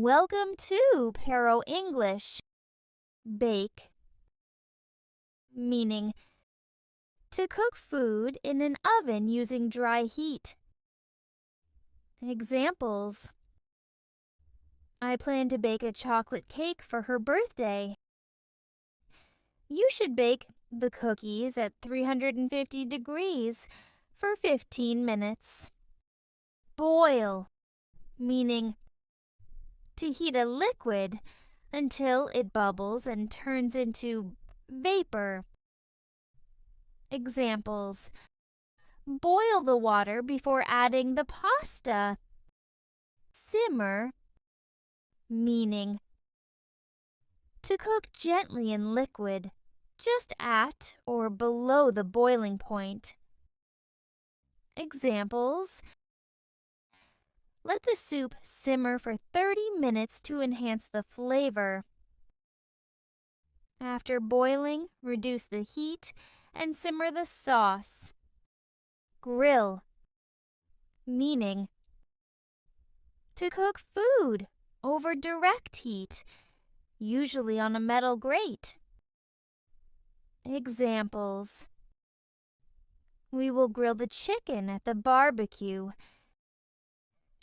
Welcome to Parro English. Bake, meaning to cook food in an oven using dry heat. Examples: I plan to bake a chocolate cake for her birthday. You should bake the cookies at 350 degrees for 15 minutes. Boil, meaning to heat a liquid until it bubbles and turns into vapor. Examples: boil the water before adding the pasta. Simmer, meaning to cook gently in liquid, just at or below the boiling point. Examples: let the soup simmer for 30 minutes to enhance the flavor. After boiling, reduce the heat and simmer the sauce. Grill, meaning to cook food over direct heat, usually on a metal grate. Examples: we will grill the chicken at the barbecue.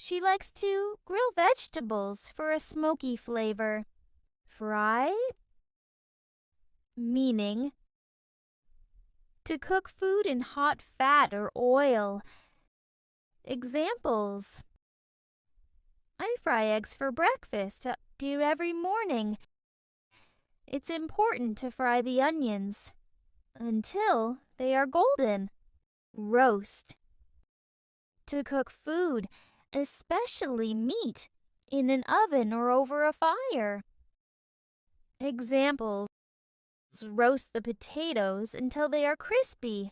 She likes to grill vegetables for a smoky flavor. Fry, meaning to cook food in hot fat or oil. Examples: I fry eggs for breakfast, do every morning. It's important to fry the onions until they are golden. Roast, to cook food, especially meat, in an oven or over a fire. Examples: roast the potatoes until they are crispy.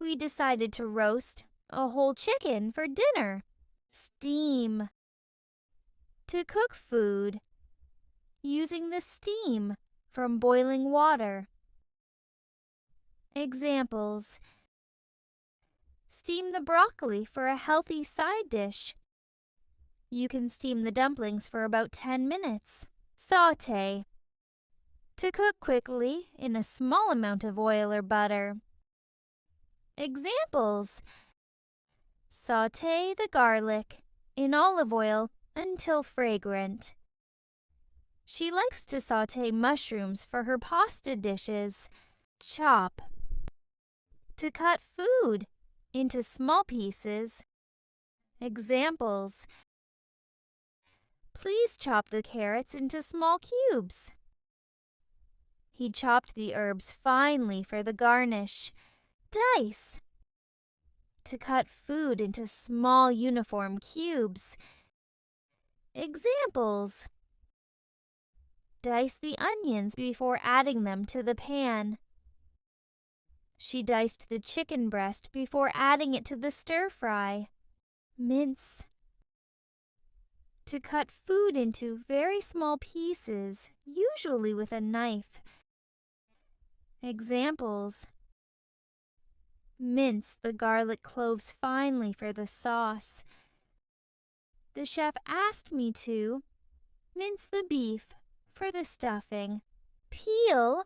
We decided to roast a whole chicken for dinner. Steam, to cook food using the steam from boiling water. Examples: steam the broccoli for a healthy side dish. You can steam the dumplings for about 10 minutes. Sauté, to cook quickly in a small amount of oil or butter. Examples: sauté the garlic in olive oil until fragrant. She likes to sauté mushrooms for her pasta dishes. Chop, to cut food into small pieces. Examples: please chop the carrots into small cubes. He chopped the herbs finely for the garnish. Dice, to cut food into small uniform cubes. Examples: dice the onions before adding them to the pan. She diced the chicken breast before adding it to the stir-fry. Mince, to cut food into very small pieces, usually with a knife. Examples: mince the garlic cloves finely for the sauce. The chef asked me to mince the beef for the stuffing. Peel,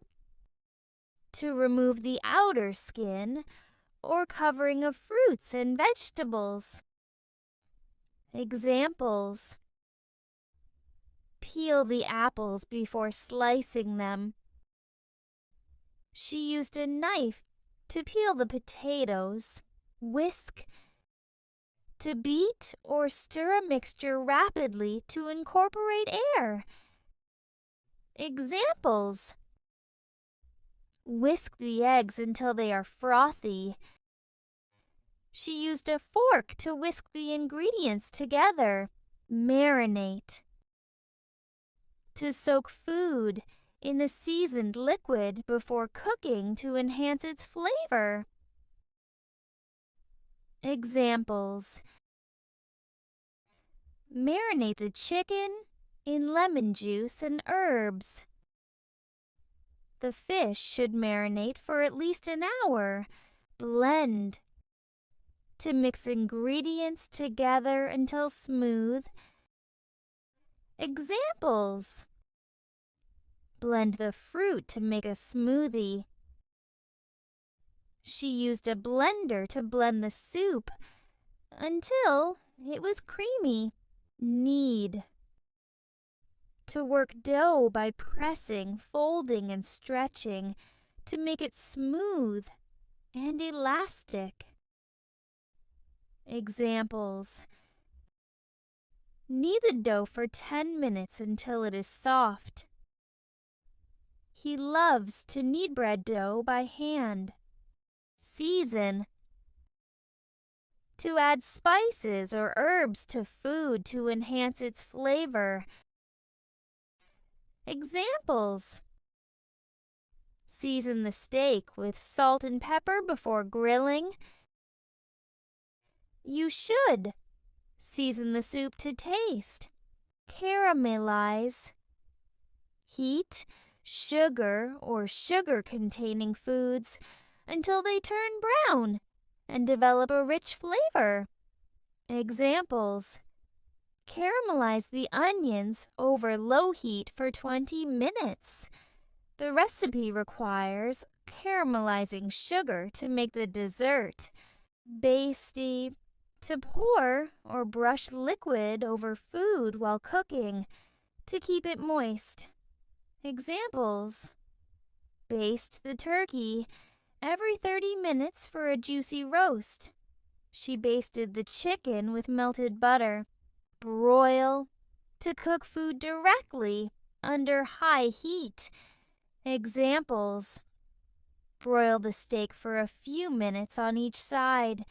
to remove the outer skin or covering of fruits and vegetables. Examples: peel the apples before slicing them. She used a knife to peel the potatoes. Whisk, to beat or stir a mixture rapidly to incorporate air. Examples: whisk the eggs until they are frothy. She used a fork to whisk the ingredients together. Marinate, to soak food in a seasoned liquid before cooking to enhance its flavor. Examples: marinate the chicken in lemon juice and herbs. The fish should marinate for at least an hour. Blend, to mix ingredients together until smooth Examples: blend the fruit to make a smoothie. She used a blender to blend the soup until it was creamy. Knead. To work dough by pressing, folding, and stretching to make it smooth and elastic. Examples: knead the dough for 10 minutes until it is soft. He loves to knead bread dough by hand. Season. To add spices or herbs to food to enhance its flavor. Examples: season the steak with salt and pepper before grilling. You should season the soup to taste. Caramelize. Heat sugar or sugar-containing foods until they turn brown and develop a rich flavor. Examples: caramelize the onions over low heat for 20 minutes. The recipe requires caramelizing sugar to make the dessert. Basty. To pour or brush liquid over food while cooking to keep it moist. Examples: baste the turkey every 30 minutes for a juicy roast. She basted the chicken with melted butter. Broil. To cook food directly under high heat. Examples: broil the steak for a few minutes on each side.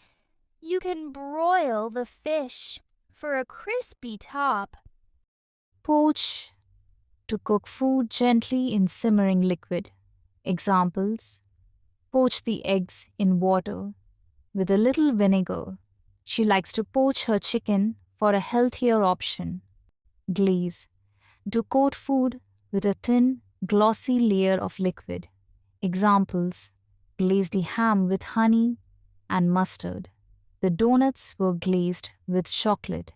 You can broil the fish for a crispy top. Poach, to cook food gently in simmering liquid. Examples: poach the eggs in water with a little vinegar. She likes to poach her chicken for a healthier option. Glaze, to coat food with a thin, glossy layer of liquid. Examples: glaze the ham with honey and mustard. The donuts were glazed with chocolate.